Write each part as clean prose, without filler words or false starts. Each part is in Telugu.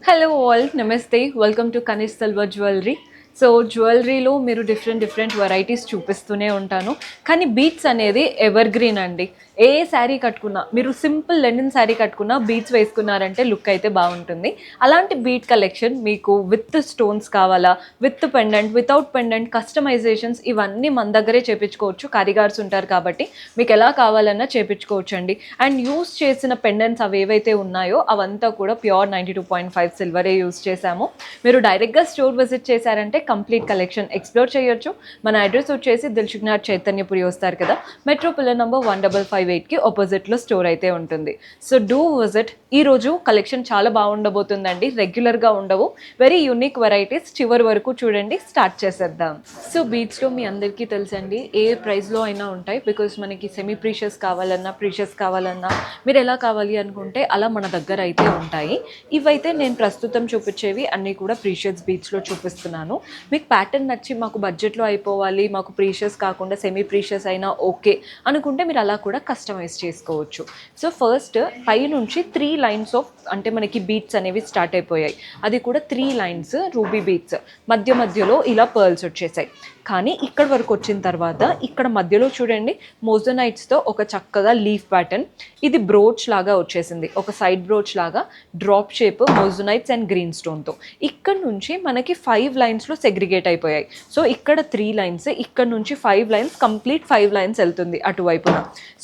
హలో ఆల్ నమస్తే welcome to Kanish silver jewellery. So జ్యువెలరీలో మీరు డిఫరెంట్ వెరైటీస్ చూపిస్తూనే ఉంటాను, కానీ బీట్స్ అనేది ఎవర్ గ్రీన్ అండి. ఏ శారీ కట్టుకున్నా, మీరు సింపుల్ లెనిన్ శారీ కట్టుకున్నా బీట్స్ వేసుకున్నారంటే లుక్ అయితే బాగుంటుంది. అలాంటి బీట్ కలెక్షన్ మీకు విత్ స్టోన్స్ కావాలా, with pendant, without pendant, customisations ఇవన్నీ మన దగ్గరే చేపించుకోవచ్చు. కారిగార్స్ ఉంటారు కాబట్టి మీకు ఎలా కావాలన్నా చేపించుకోవచ్చు అండి. అండ్ యూస్ చేసిన పెండెంట్స్ అవి ఏవైతే ఉన్నాయో అవంతా కూడా ప్యూర్ 92.5 సిల్వరే యూస్ చేశాము. మీరు డైరెక్ట్గా స్టోర్ విజిట్ చేశారంటే కంప్లీట్ కలెక్షన్ ఎక్స్ప్లోర్ చేయొచ్చు. మన అడ్రస్ వచ్చేసి దిల్సుఖ్ నగర్ చైతన్యపురి వస్తారు కదా, మెట్రో పిల్లర్ నంబర్ 1558కి ఆపోజిట్లో స్టోర్ అయితే ఉంటుంది. So do visit. ఈరోజు కలెక్షన్ చాలా బాగుండబోతుందండి, రెగ్యులర్గా ఉండవు, వెరీ యూనిక్ వెరైటీస్. చివరి వరకు చూడండి, స్టార్ట్ చేసేద్దాం. సో బీట్స్లో మీ అందరికీ తెలుసండి, ఏ ప్రైస్లో అయినా ఉంటాయి. బికాస్ మనకి సెమీ ప్రీషియస్ కావాలన్నా, ప్రీషియస్ కావాలన్నా, మీరు ఎలా కావాలి అనుకుంటే అలా మన దగ్గర అయితే ఉంటాయి. ఇవైతే నేను ప్రస్తుతం చూపించేవి అన్నీ కూడా ప్రీషియస్ బీట్స్లో చూపిస్తున్నాను. మీకు ప్యాటర్న్ నచ్చి మాకు బడ్జెట్లో అయిపోవాలి, మాకు ప్రీషియస్ కాకుండా సెమీ ప్రీషియస్ అయినా ఓకే అనుకుంటే మీరు అలా కూడా కస్టమైజ్ చేసుకోవచ్చు. సో ఫస్ట్ పై నుంచి 3 లైన్స్ ఆఫ్ అంటే మనకి బీట్స్ అనేవి స్టార్ట్ అయిపోయాయి. అది కూడా 3 లైన్స్ రూబీ బీట్స్, మధ్యలో ఇలా పర్ల్స్ వచ్చేసాయి. కానీ ఇక్కడ వరకు వచ్చిన తర్వాత ఇక్కడ మధ్యలో చూడండి, మోజోనైట్స్తో ఒక చక్కగా లీఫ్ ప్యాటర్న్. ఇది బ్రోచ్ లాగా వచ్చేసింది, ఒక సైడ్ బ్రోచ్ లాగా drop shape, moissanites and green స్టోన్తో. ఇక్కడ నుంచి మనకి 5 లైన్స్లో సెగ్రిగేట్ అయిపోయాయి. సో ఇక్కడ 3 లైన్స్, ఇక్కడ నుంచి 5 లైన్స్, కంప్లీట్ 5 లైన్స్ వెళ్తుంది అటువైపున.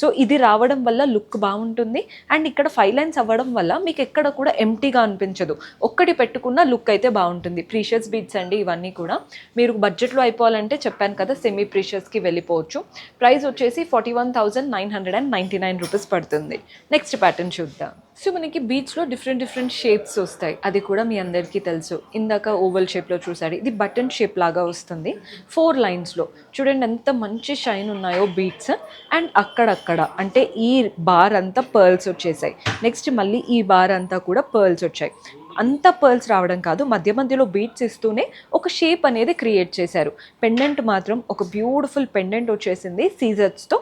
సో ఇది రావడం వల్ల లుక్ బాగుంటుంది. అండ్ ఇక్కడ 5 లైన్స్ అవ్వడం వల్ల మీకు ఎక్కడ కూడా ఎంటీగా అనిపించదు, ఒక్కటి పెట్టుకున్న లుక్ అయితే బాగుంటుంది. ప్రీషియస్ బీట్స్ అండి ఇవన్నీ కూడా. మీరు బడ్జెట్లో అయిపోవాలంటే చెప్పాను కదా, సెమీ ప్రీషియస్కి వెళ్ళిపోవచ్చు. ప్రైస్ వచ్చేసి 41,999 రూపీస్ పడుతుంది. నెక్స్ట్ ప్యాటర్న్ చూద్దాం. సో మనకి బీచ్లో డిఫరెంట్ షేప్స్ వస్తాయి, అది కూడా మీ అందరికీ తెలుసు. ఇందాక ఓవల్ షేప్లో చూసారు, ఇది బటన్ షేప్ లాగా వస్తుంది. 4 లైన్స్లో చూడండి ఎంత మంచి షైన్ ఉన్నాయో బీట్స్. అండ్ అక్కడక్కడ అంటే ఈ బార్ అంతా పర్ల్స్ వచ్చేసాయి. నెక్స్ట్ మళ్ళీ ఈ బార్ అంతా కూడా పర్ల్స్ వచ్చాయి. అంత పర్ల్స్ రావడం కాదు, మధ్యలో బీట్స్ ఇస్తూనే ఒక షేప్ అనేది క్రియేట్ చేశారు. పెండెంట్ మాత్రం ఒక బ్యూటిఫుల్ పెండెంట్ వచ్చేసింది సీజర్స్తో.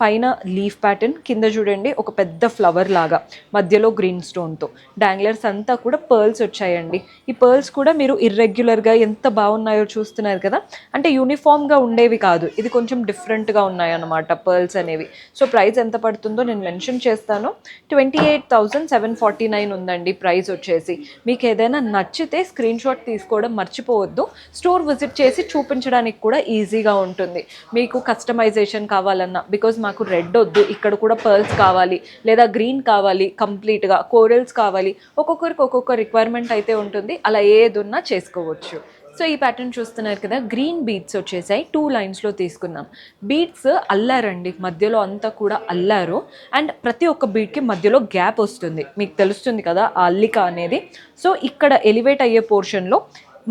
పైన లీఫ్ ప్యాటర్న్, కింద చూడండి ఒక పెద్ద ఫ్లవర్ లాగా, మధ్యలో గ్రీన్ స్టోన్తో. డాంగ్లర్స్ అంతా కూడా పర్ల్స్ వచ్చాయండి. ఈ పర్ల్స్ కూడా మీరు ఇర్రెగ్యులర్గా ఎంత బాగున్నాయో చూస్తున్నారు కదా, అంటే యూనిఫామ్గా ఉండేవి కాదు, ఇది కొంచెం డిఫరెంట్గా ఉన్నాయన్నమాట పర్ల్స్ అనేవి. సో ప్రైస్ ఎంత పడుతుందో నేను మెన్షన్ చేస్తాను. 28,749 ఉందండి ప్రైస్ వచ్చేసి. మీకు ఏదైనా నచ్చితే స్క్రీన్ షాట్ తీసుకోవడం మర్చిపోవద్దు. స్టోర్ విజిట్ చేసి చూపించడానికి కూడా ఈజీగా ఉంటుంది. మీకు కస్టమైజేషన్ కావాలన్నా, బికాజ్ మాకు రెడ్ వద్దు, ఇక్కడ కూడా పర్ల్స్ కావాలి, లేదా గ్రీన్ కావాలి, కంప్లీట్గా కోరల్స్ కావాలి, ఒక్కొక్కరికి ఒక్కొక్క రిక్వైర్మెంట్ అయితే ఉంటుంది. అలా ఏదున్నా చేసుకోవచ్చు. సో ఈ ప్యాటర్న్ చూస్తున్నారు కదా, గ్రీన్ బీట్స్ వచ్చేసాయి. 2 లైన్స్లో తీసుకున్నాం. బీట్స్ అల్లారండి, మధ్యలో అంతా కూడా అల్లారు. అండ్ ప్రతి ఒక్క బీట్కి మధ్యలో గ్యాప్ వస్తుంది, మీకు తెలుస్తుంది కదా ఆ అల్లిక అనేది. సో ఇక్కడ ఎలివేట్ అయ్యే పోర్షన్లో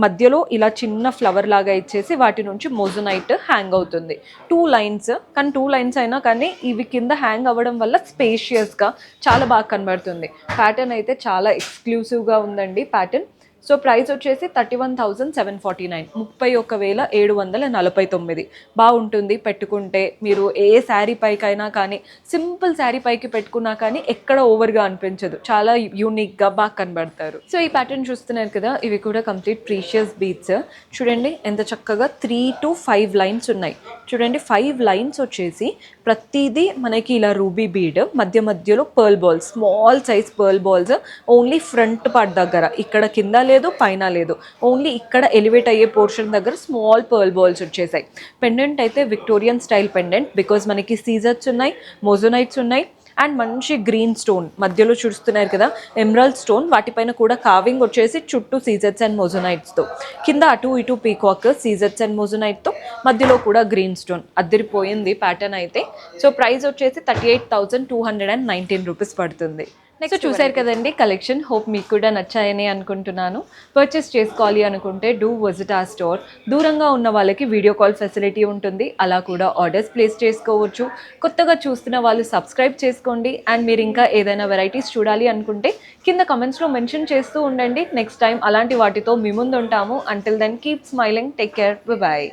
మధ్యలో ఇలా చిన్న ఫ్లవర్ లాగా ఇచ్చేసి వాటి నుంచి మోజోనైట్ హ్యాంగ్ అవుతుంది. 2 లైన్స్, కానీ 2 లైన్స్ అయినా కానీ ఇవి కింద హ్యాంగ్ అవ్వడం వల్ల స్పేషియస్గా చాలా బాగా కనబడుతుంది. ప్యాటర్న్ అయితే చాలా ఎక్స్క్లూసివ్గా ఉందండి ప్యాటర్న్. సో ప్రైస్ వచ్చేసి 31,749, 31,749. బాగుంటుంది పెట్టుకుంటే. మీరు ఏ శారీ పైకైనా కానీ, సింపుల్ శారీ పైకి పెట్టుకున్నా కానీ ఎక్కడ ఓవర్గా అనిపించదు, చాలా యూనిక్గా బాగా కనబడతారు. సో ఈ ప్యాటర్న్ చూస్తున్నారు కదా, ఇవి కూడా కంప్లీట్ ప్రీషియస్ బీట్స్. చూడండి ఎంత చక్కగా 3 to 5 లైన్స్ ఉన్నాయి. చూడండి 5 లైన్స్ వచ్చేసి ప్రతిదీ మనకి ఇలా రూబీ బీడ్, మధ్యలో pearl balls, small size pearl balls. Only front part దగ్గర, ఇక్కడ కింద లేదు పైన లేదు, ఓన్లీ ఇక్కడ ఎలివేట్ అయ్యే పోర్షన్ దగ్గర స్మాల్ పర్ల్ బాల్స్ వచ్చేసాయి. పెండెంట్ అయితే విక్టోరియన్ స్టైల్ పెండెంట్, బికాజ్ మనకి సీజర్స్ ఉన్నాయి, మోజోనైట్స్ ఉన్నాయి. అండ్ మంచి గ్రీన్ స్టోన్ మధ్యలో చూస్తున్నారు కదా, ఎమరాల్డ్ స్టోన్, వాటిపైన కూడా కావింగ్ వచ్చేసి చుట్టూ సీజర్స్ అండ్ మోజోనైట్స్తో. కింద అటు ఇటు పీకాక్, సీజర్స్ అండ్ మోజోనైట్తో, మధ్యలో కూడా గ్రీన్ స్టోన్. అదిరిపోయింది ప్యాటర్న్ అయితే. సో ప్రైస్ వచ్చేసి 38,219 రూపీస్ పడుతుంది. నెక్స్ట్ చూసారు కదండి కలెక్షన్. హోప్ మీకు కూడా నచ్చాయని అనుకుంటున్నాను. పర్చేస్ చేసుకోవాలి అనుకుంటే డూ విజిట్ ఆ స్టోర్. దూరంగా ఉన్న వాళ్ళకి వీడియో కాల్ ఫెసిలిటీ ఉంటుంది, అలా కూడా ఆర్డర్స్ ప్లేస్ చేసుకోవచ్చు. కొత్తగా చూస్తున్న వాళ్ళు సబ్స్క్రైబ్ చేసుకోండి. అండ్ మీరు ఇంకా ఏదైనా వెరైటీస్ చూడాలి అనుకుంటే కింద కమెంట్స్లో మెన్షన్ చేస్తూ ఉండండి. నెక్స్ట్ టైం అలాంటి వాటితో మీ ముందు ఉంటాము. Until then keep smiling, take care, bye.